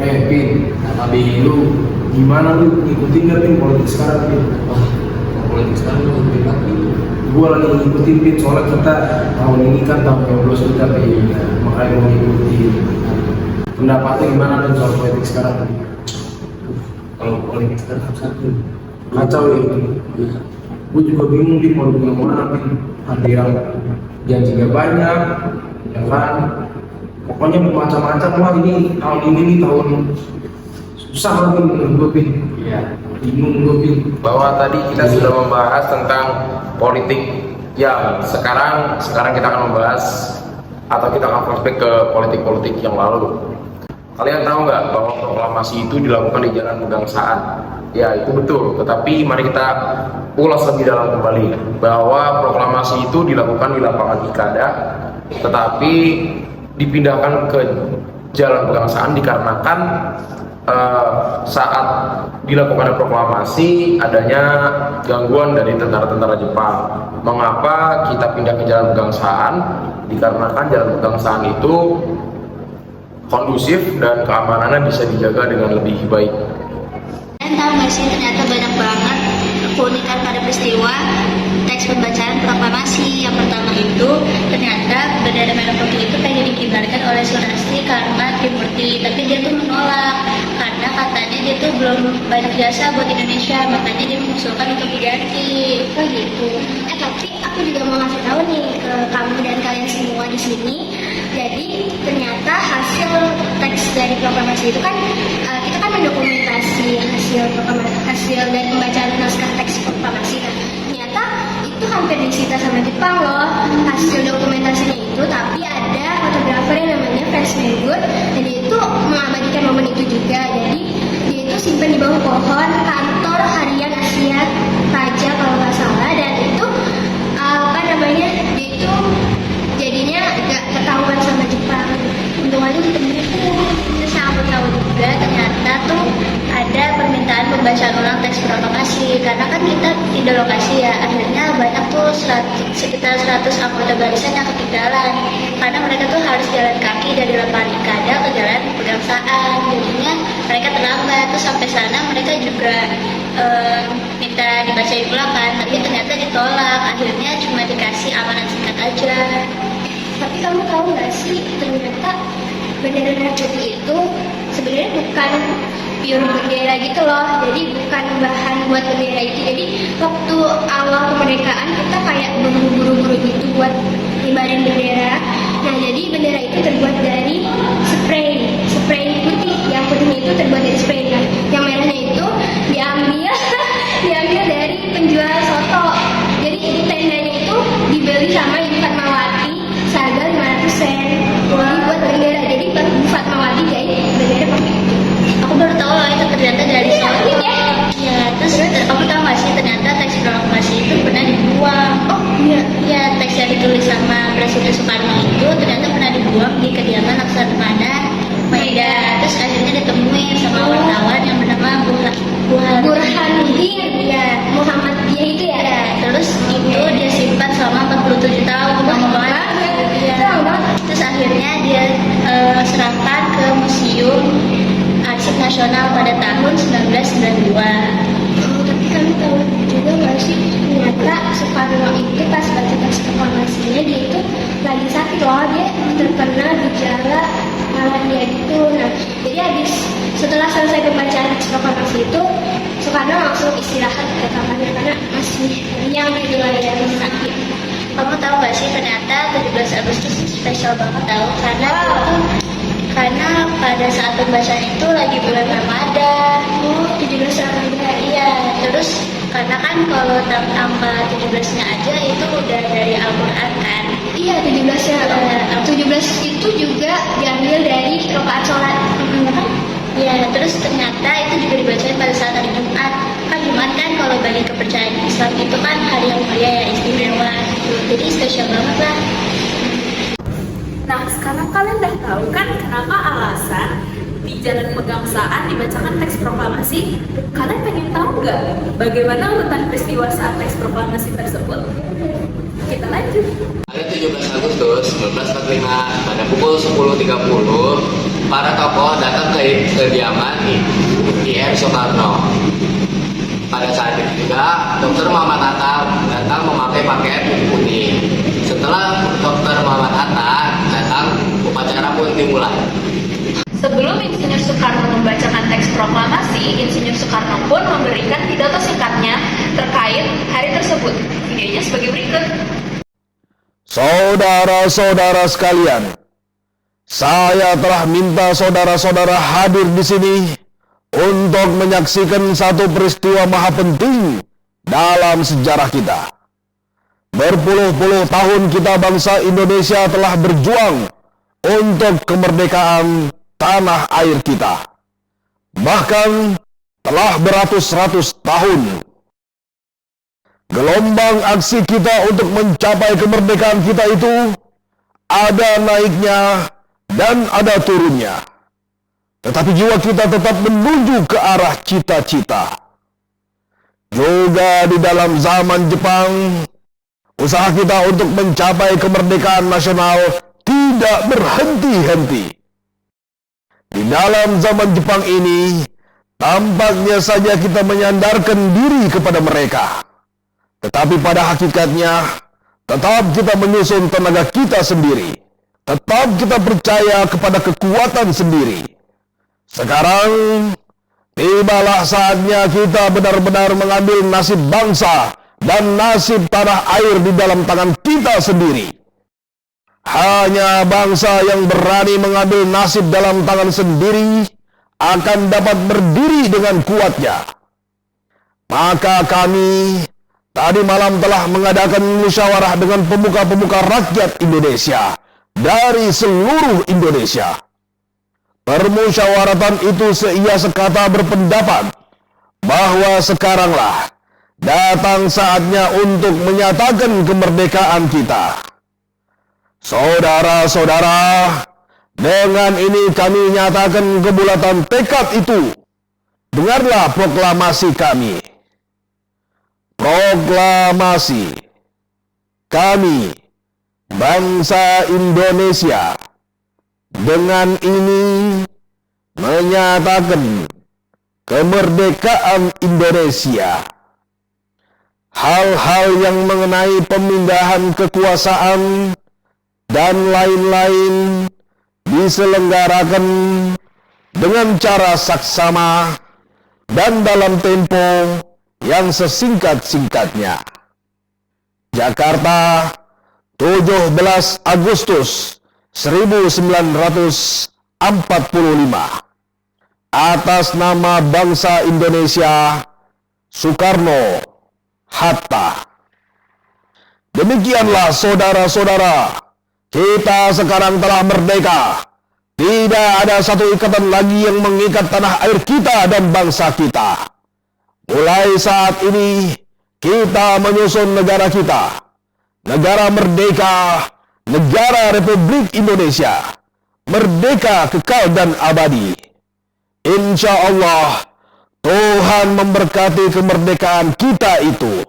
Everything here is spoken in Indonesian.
Pin, lu gimana lu ngikutin gak Pin politik sekarang Pin? Wah, politik sekarang udah ngikutin lagi. Gua lagi ngikutin Pin, soalnya kita tahun ini kan tahun nyoblos kita Pin, makanya mau ngikutin. Pendapatnya gimana Pin soal politik sekarang Pin? Kalau politik sekarang satu. Kacau ya Pin. Gue juga bingung Pin mau dukung mana Pin. Ada yang janjinya banyak, ya kan? Pokoknya macam-macam lah ini tahun ini nih tahun susah banget menurut gue Pin. Iya. Bingung gue Pin. Bahwa tadi kita sudah membahas tentang politik yang sekarang kita akan membahas atau kita akan flashback ke politik-politik yang lalu. Kalian tahu nggak bahwa proklamasi itu dilakukan di Jalan Pegangsaan? Ya itu betul, tetapi mari kita ulas lebih dalam kembali bahwa proklamasi itu dilakukan di lapangan Ikada, tetapi dipindahkan ke Jalan Pegangsaan dikarenakan saat dilakukan proklamasi adanya gangguan dari tentara-tentara Jepang. Mengapa kita pindah ke Jalan Pegangsaan? Dikarenakan Jalan Pegangsaan itu kondusif dan keamanannya bisa dijaga dengan lebih baik. Kalian tahu nggak sih, ternyata banyak banget keunikan pada peristiwa teks pembacaan proklamasi. Yang pertama itu ternyata bendera merah putih itu pengen dikibarkan oleh Sunarsi karena Trimurti, tapi dia tuh menolak karena katanya dia tuh belum banyak jasa buat Indonesia, makanya dia mengusulkan untuk diganti. Oh gitu. Tapi aku juga mau ngasih tahu nih ke kamu dan kalian semua di sini. Jadi ternyata hasil teks dari proklamasi itu kan kita kan mendokumentasi hasil dari pembacaan naskah teks proklamasi. Nah, ternyata itu hampir disita sama Jepang loh hasil dokumentasinya itu, tapi ada fotografer yang namanya Franz Megur dan dia itu mengabadikan momen itu juga. Jadi dia itu simpan di bawah pohon kantor harian Asia Raja kalau nggak salah, dan itu dia itu jadinya agak ketahuan sama Jepang. Untung aja ketemu itu. Terus yang aku tahu juga ternyata tuh ada permintaan pembacaan ulang teks proklamasi karena kan kita tidak lokasi ya, akhirnya banyak tuh sekitar 100 anggota barisan yang ketinggalan karena mereka tuh harus jalan kaki dari lapangan Ikada ke Jalan Pegangsaan, jadinya mereka terlambat. Terus sampai sana mereka juga minta dibacain ulang kan, tapi ternyata ditolak, akhirnya cuma dikasih amanan singkat aja. Tapi kamu tahu nggak sih, ternyata bendera merah putih itu sebenarnya bukan pure bendera gitu loh. Jadi bukan bahan buat bendera itu. Jadi waktu awal kemerdekaan kita kayak buru-buru gitu buat ngibarin bendera. Nah jadi bendera itu terbuat dari spray putih. Yang putihnya itu terbuat dari spray. Nah, yang merahnya itu diambil dari penjual soto. Jadi di tendanya itu dibeli sama Ibu Fatmawati seharga 500 sen. Jadi buat bendera. Jadi Bu Fatmawati jahit bendera pakai itu. Aku baru tahu loh itu ternyata dari soto. Ya. Ya, terus kamu tahu nggak sih ternyata teks proklamasi itu pernah dibuang. Oh iya. Ya, teks yang ditulis sama Presiden Soekarno itu ternyata pernah dibuang di kediaman Laksamana Maeda. Terus akhirnya ditemuin sama wartawan yang bernama Burhanuddin ya, Muhammad dia itu ya. Ya, terus itu dia simpan selama 47 tahun. Lama banget. Ya. Terus akhirnya dia serahkan ke Museum Arsip Nasional pada tahun 1992. Tapi kamu tahu juga nggak sih, ternyata Soekarno itu pas baca teks proklamasinya dia itu lagi sakit loh, dia terkena gejala malaria gitu. Nah jadi setelah selesai pembacaan teks proklamasi itu Soekarno langsung istirahat ke kamarnya karena masih riang gitu lah ya, sakit. Kamu tahu nggak sih ternyata 17 Agustus spesial banget tahu karena pada saat pembacaan itu lagi bulan Ramadan. 17 Ramadan. Iya, terus karena kan kalau tanggal 17-nya aja itu udah dari Al-Quran kan. Iya 17 ya. 17 itu juga diambil dari rakaat sholat. Ya, terus ternyata itu juga dibacain pada saat hari Jumat. Kan Jumat kan kalau bagi kepercayaan Islam itu kan hari yang mulia ya, istimewa gitu. Jadi spesial banget lah. Nah, sekarang kalian udah tahu kan kenapa alasan di Jalan Pegangsaan dibacakan teks proklamasi? Kalian pengen tahu nggak bagaimana urutan peristiwa saat teks proklamasi tersebut? Kita lanjut. Pada 17 Agustus 1945 pada pukul 10.30 para tokoh datang ke kediaman IR Soekarno. Pada saat itu juga Dr. Muhammad Hatta datang memakai pakaian putih. Setelah Dr. Muhammad Hatta datang, upacara pun dimulai. Sebelum Insinyur Soekarno membacakan teks proklamasi, Insinyur Soekarno pun memberikan pidato singkatnya terkait hari tersebut. Videonya sebagai berikut. Saudara-saudara sekalian, saya telah minta saudara-saudara hadir di sini untuk menyaksikan satu peristiwa maha penting dalam sejarah kita. Berpuluh-puluh tahun kita bangsa Indonesia telah berjuang untuk kemerdekaan tanah air kita. Bahkan telah beratus-ratus tahun. Gelombang aksi kita untuk mencapai kemerdekaan kita itu ada naiknya dan ada turunnya. Tetapi jiwa kita tetap menuju ke arah cita-cita. Juga di dalam zaman Jepang, usaha kita untuk mencapai kemerdekaan nasional tidak berhenti-henti. Di dalam zaman Jepang ini, tampaknya saja kita menyandarkan diri kepada mereka. Tetapi pada hakikatnya, tetap kita menyusun tenaga kita sendiri. Tetap kita percaya kepada kekuatan sendiri. Sekarang, tibalah saatnya kita benar-benar mengambil nasib bangsa dan nasib tanah air di dalam tangan kita sendiri. Hanya bangsa yang berani mengambil nasib dalam tangan sendiri akan dapat berdiri dengan kuatnya. Maka kami tadi malam telah mengadakan musyawarah dengan pemuka-pemuka rakyat Indonesia dari seluruh Indonesia. Permusyawaratan itu seia sekata berpendapat bahwa sekaranglah datang saatnya untuk menyatakan kemerdekaan kita. Saudara-saudara, dengan ini kami nyatakan kebulatan tekad itu. Dengarlah proklamasi kami. Proklamasi kami, bangsa Indonesia, dengan ini menyatakan kemerdekaan Indonesia. Hal-hal yang mengenai pemindahan kekuasaan dan lain-lain diselenggarakan dengan cara saksama dan dalam tempo yang sesingkat-singkatnya. Jakarta, 17 Agustus 1945. Atas nama bangsa Indonesia, Soekarno Hatta. Demikianlah saudara-saudara, kita sekarang telah merdeka. Tidak ada satu ikatan lagi yang mengikat tanah air kita dan bangsa kita. Mulai saat ini, kita menyusun negara kita. Negara merdeka, negara Republik Indonesia. Merdeka kekal dan abadi. Insya Allah, Tuhan memberkati kemerdekaan kita itu.